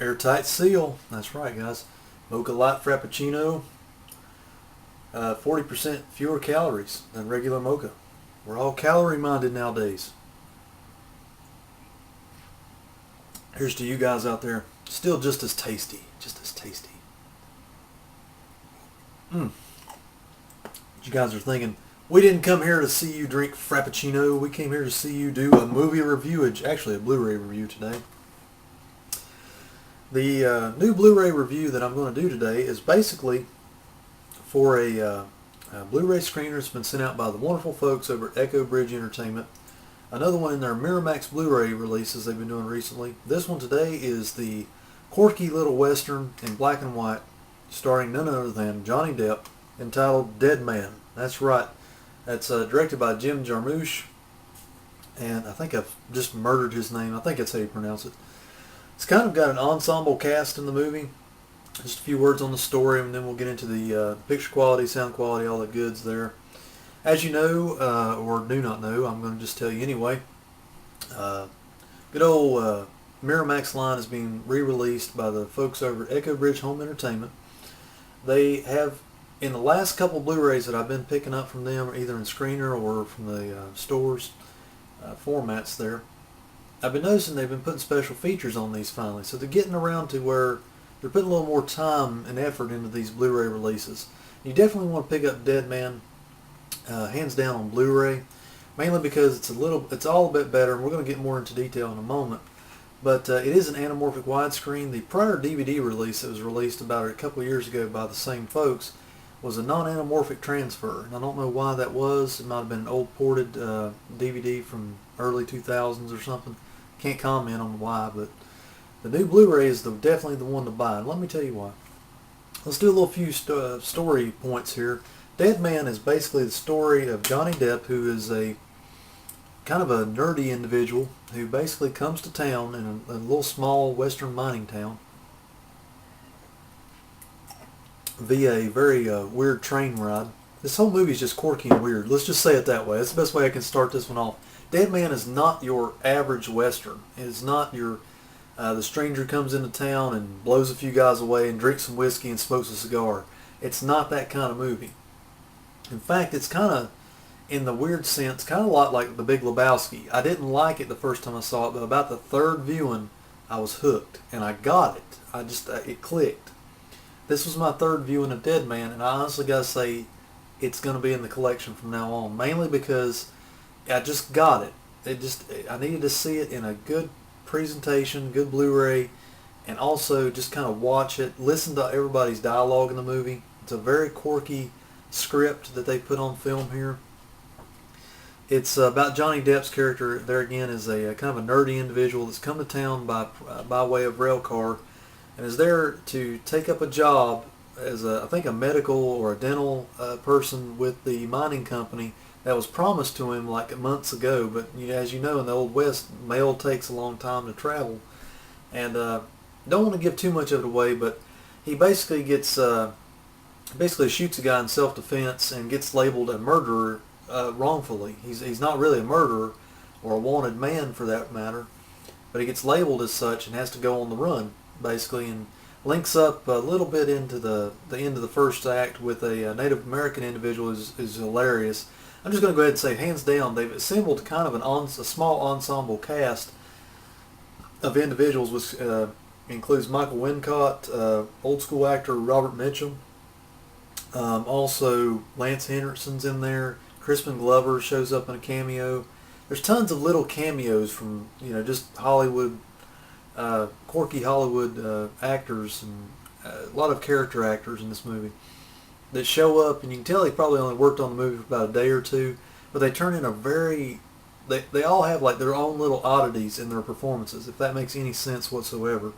Airtight seal. That's right, guys. Mocha Light Frappuccino. 40% fewer calories than regular mocha. We're all calorie minded nowadays. Here's to you guys out there. Still just as tasty. Just as tasty. You guys are thinking, we didn't come here to see you drink Frappuccino. We came here to see you do a movie review. Actually, a Blu-ray review today. The new Blu-ray review that I'm going to do today is basically for a Blu-ray screener that's been sent out by the wonderful folks over at Echo Bridge Entertainment. Another one in their Miramax Blu-ray releases they've been doing recently. This one today is the quirky little western in black and white starring none other than Johnny Depp, entitled Dead Man. That's right. That's directed by Jim Jarmusch, and I think I've just murdered his name. I think that's how you pronounce it. It's kind of got an ensemble cast in the movie. Just a few words on the story, and then we'll get into the picture quality, sound quality, all the goods there. As you know, or do not know, I'm going to just tell you anyway. Good old Miramax line is being re-released by the folks over at Echo Bridge Home Entertainment. They have, in the last couple Blu-rays that I've been picking up from them, either in screener or from the stores formats there, I've been noticing they've been putting special features on these finally. So they're getting around to where they're putting a little more time and effort into these Blu-ray releases. You definitely want to pick up Dead Man, hands down, on Blu-ray, mainly because it's all a bit better, and we're going to get more into detail in a moment. But it is an anamorphic widescreen. The prior DVD release that was released about a couple of years ago by the same folks was a non-anamorphic transfer. And I don't know why that was. It might have been an old ported DVD from early 2000s or something. Can't comment on why, but the new Blu-ray is definitely the one to buy. And let me tell you why. Let's do a little few story points here. Dead Man is basically the story of Johnny Depp, who is a kind of a nerdy individual who basically comes to town in a little small western mining town via a very weird train ride. This whole movie is just quirky and weird. Let's just say it that way. That's the best way I can start this one off. Dead Man is not your average western. It's not your the stranger comes into town and blows a few guys away and drinks some whiskey and smokes a cigar. It's not that kind of movie. In fact, it's kind of, in the weird sense, kind of a lot like The Big Lebowski. I didn't like it the first time I saw it, but about the third viewing, I was hooked, and I got it. It clicked. This was my third viewing of Dead Man, and I honestly got to say, it's going to be in the collection from now on, mainly because I just got it. I needed to see it in a good presentation, good Blu-ray, and also just kind of watch it, listen to everybody's dialogue in the movie. It's a very quirky script that they put on film here. It's about Johnny Depp's character. There again is a kind of a nerdy individual that's come to town by way of rail car, and is there to take up a job as I think a medical or a dental person with the mining company that was promised to him like months ago. But as you know, in the Old West, mail takes a long time to travel, and don't want to give too much of it away, but he basically gets basically shoots a guy in self-defense and gets labeled a murderer wrongfully. He's not really a murderer or a wanted man for that matter, but he gets labeled as such and has to go on the run basically, and links up a little bit into the end of the first act with a Native American individual who's hilarious. I'm just going to go ahead and say, hands down, they've assembled kind of a small ensemble cast of individuals, which includes Michael Wincott, old school actor Robert Mitchum, also Lance Henderson's in there. Crispin Glover shows up in a cameo. There's tons of little cameos from just Hollywood, quirky Hollywood actors, and a lot of character actors in this movie that show up, and you can tell they probably only worked on the movie for about a day or two, but they turn in they all have like their own little oddities in their performances, if that makes any sense whatsoever.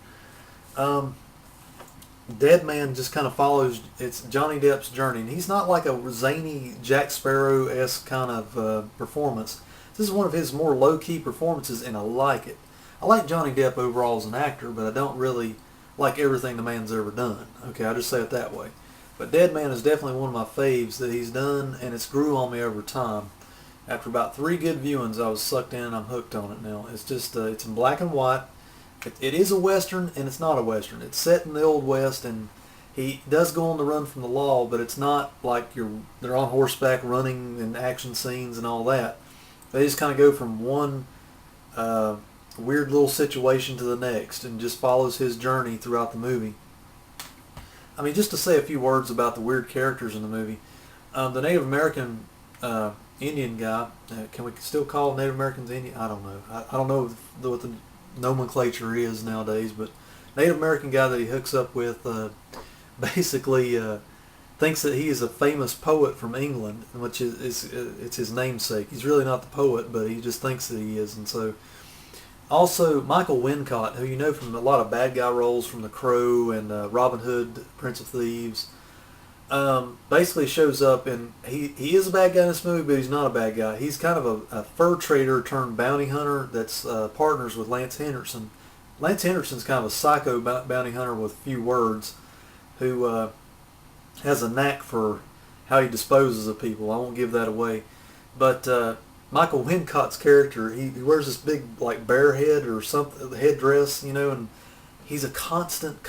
Dead Man just kind of follows Johnny Depp's journey, and he's not like a zany Jack Sparrow-esque kind of performance. This is one of his more low-key performances, and I like it. I like Johnny Depp overall as an actor, but I don't really like everything the man's ever done. Okay, I'll just say it that way. But Dead Man is definitely one of my faves that he's done, and it's grew on me over time. After about 3 good viewings, I was sucked in and I'm hooked on it now. It's just, it's in black and white. it is a Western and it's not a Western. It's set in the Old West, and he does go on the run from the law, but it's not like they're on horseback running and action scenes and all that. They just kind of go from one weird little situation to the next and just follows his journey throughout the movie. I mean, just to say a few words about the weird characters in the movie. The Native American Indian guy, can we still call Native Americans Indian? I don't know. I don't know what the nomenclature is nowadays, but Native American guy that he hooks up with basically thinks that he is a famous poet from England, which it's his namesake. He's really not the poet, but he just thinks that he is. And so also Michael Wincott, who you know from a lot of bad guy roles from The Crow and Robin Hood, Prince of Thieves, basically shows up, and he is a bad guy in this movie, but he's not a bad guy. He's kind of a fur trader turned bounty hunter that's partners with Lance Henriksen. Lance Henriksen's kind of a psycho bounty hunter with few words, who has a knack for how he disposes of people. I won't give that away. But Michael Wincott's character, he wears this big like bear head or something, headdress, and he's a constant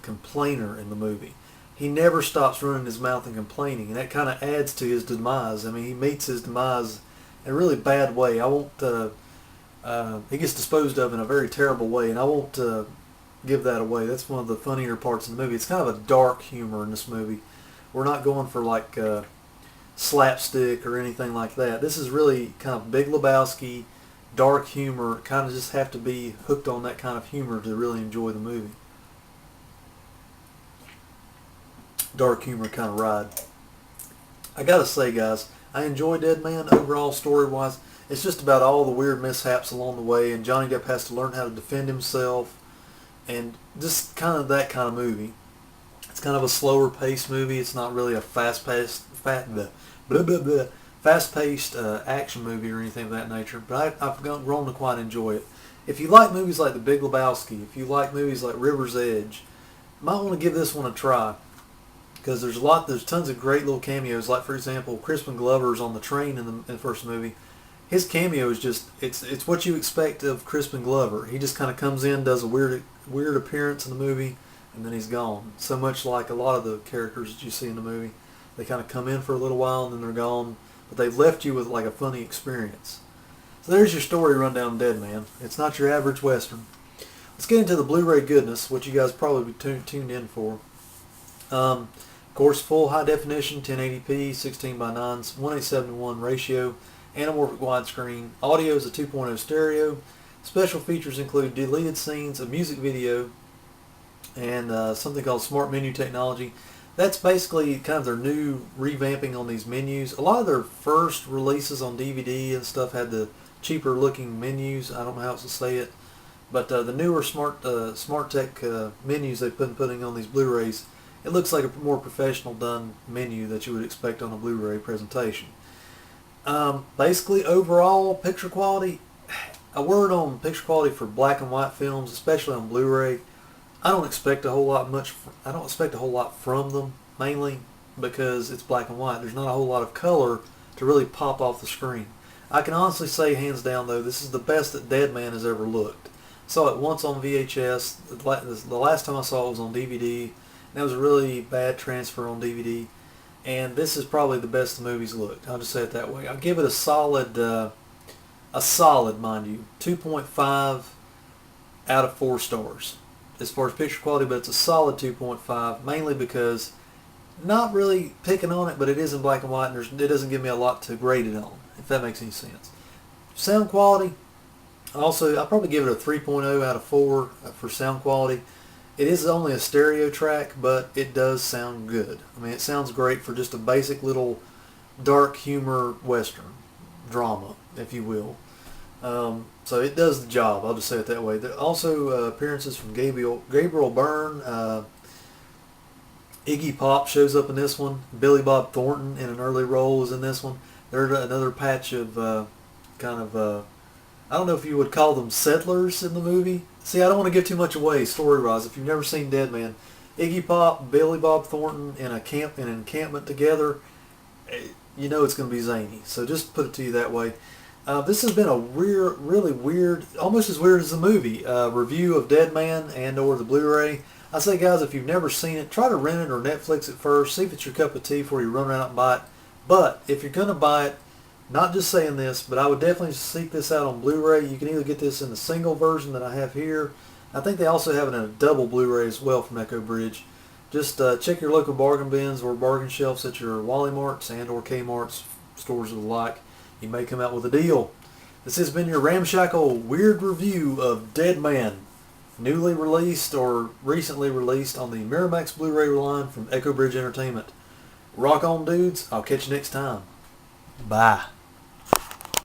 complainer in the movie. He never stops running his mouth and complaining, and that kind of adds to his demise. I mean, he meets his demise in a really bad way. I won't. He gets disposed of in a very terrible way, and I won't give that away. That's one of the funnier parts of the movie. It's kind of a dark humor in this movie. We're not going for like slapstick or anything like that. This is really kind of Big Lebowski, dark humor. Kind of just have to be hooked on that kind of humor to really enjoy the movie. Dark humor kind of ride. I gotta say, guys, I enjoy Dead Man overall story-wise. It's just about all the weird mishaps along the way, and Johnny Depp has to learn how to defend himself, and just kind of that kind of movie. It's kind of a slower paced movie. It's not really a fast-paced action movie or anything of that nature, but I've grown to quite enjoy it. If you like movies like The Big Lebowski, if you like movies like River's Edge, you might want to give this one a try, because there's tons of great little cameos. Like, for example, Crispin Glover's on the train in the first movie. His cameo is just, it's what you expect of Crispin Glover. He just kind of comes in, does a weird appearance in the movie, and then he's gone. So much like a lot of the characters that you see in the movie. They kind of come in for a little while and then they're gone, but they've left you with like a funny experience. So there's your story rundown, Dead Man. It's not your average Western. Let's get into the Blu-ray goodness, what you guys probably be tuned in for. Of course, full high definition, 1080p, 16:9, 1:7:1 ratio, anamorphic widescreen. Audio is a 2.0 stereo. Special features include deleted scenes, a music video, and something called smart menu technology. That's basically kind of their new revamping on these menus. A lot of their first releases on DVD and stuff had the cheaper looking menus. I don't know how else to say it, but the newer smart tech menus they've been putting on these Blu-rays, it looks like a more professional done menu that you would expect on a Blu-ray presentation. Basically, overall picture quality, a word on picture quality for black and white films, especially on Blu-ray. I don't expect a whole lot from them, mainly because it's black and white. There's not a whole lot of color to really pop off the screen. I can honestly say, hands down though, this is the best that Dead Man has ever looked. Saw it once on VHS. The last time I saw it was on DVD. And that was a really bad transfer on DVD. And this is probably the best the movie's looked. I'll just say it that way. I'll give it a solid, mind you, 2.5 out of 4 stars as far as picture quality, but it's a solid 2.5, mainly because, not really picking on it, but it is in black and white, and it doesn't give me a lot to grade it on, if that makes any sense. Sound quality, also, I'll probably give it a 3.0 out of 4 for sound quality. It is only a stereo track, but it does sound good. I mean, it sounds great for just a basic little dark humor Western drama, if you will. So it does the job, I'll just say it that way. There are also appearances from Gabriel Byrne. Iggy Pop shows up in this one. Billy Bob Thornton in an early role is in this one. There's another patch of I don't know if you would call them settlers in the movie. See, I don't want to give too much away story-wise. If you've never seen Dead Man, Iggy Pop, Billy Bob Thornton in an encampment together, you know it's going to be zany. So just put it to you that way. This has been a weird, really weird, almost as weird as the movie review of Dead Man and or the Blu-ray. I say, guys, if you've never seen it, try to rent it or Netflix it first. See if it's your cup of tea before you run out and buy it. But if you're going to buy it, not just saying this, but I would definitely seek this out on Blu-ray. You can either get this in the single version that I have here. I think they also have it in a double Blu-ray as well from Echo Bridge. Just check your local bargain bins or bargain shelves at your Wally Marts and or Kmart's, stores of the like. You may come out with a deal. This has been your ramshackle weird review of Dead Man, newly released or recently released on the Miramax Blu-ray line from Echo Bridge Entertainment. Rock on, dudes. I'll catch you next time. Bye.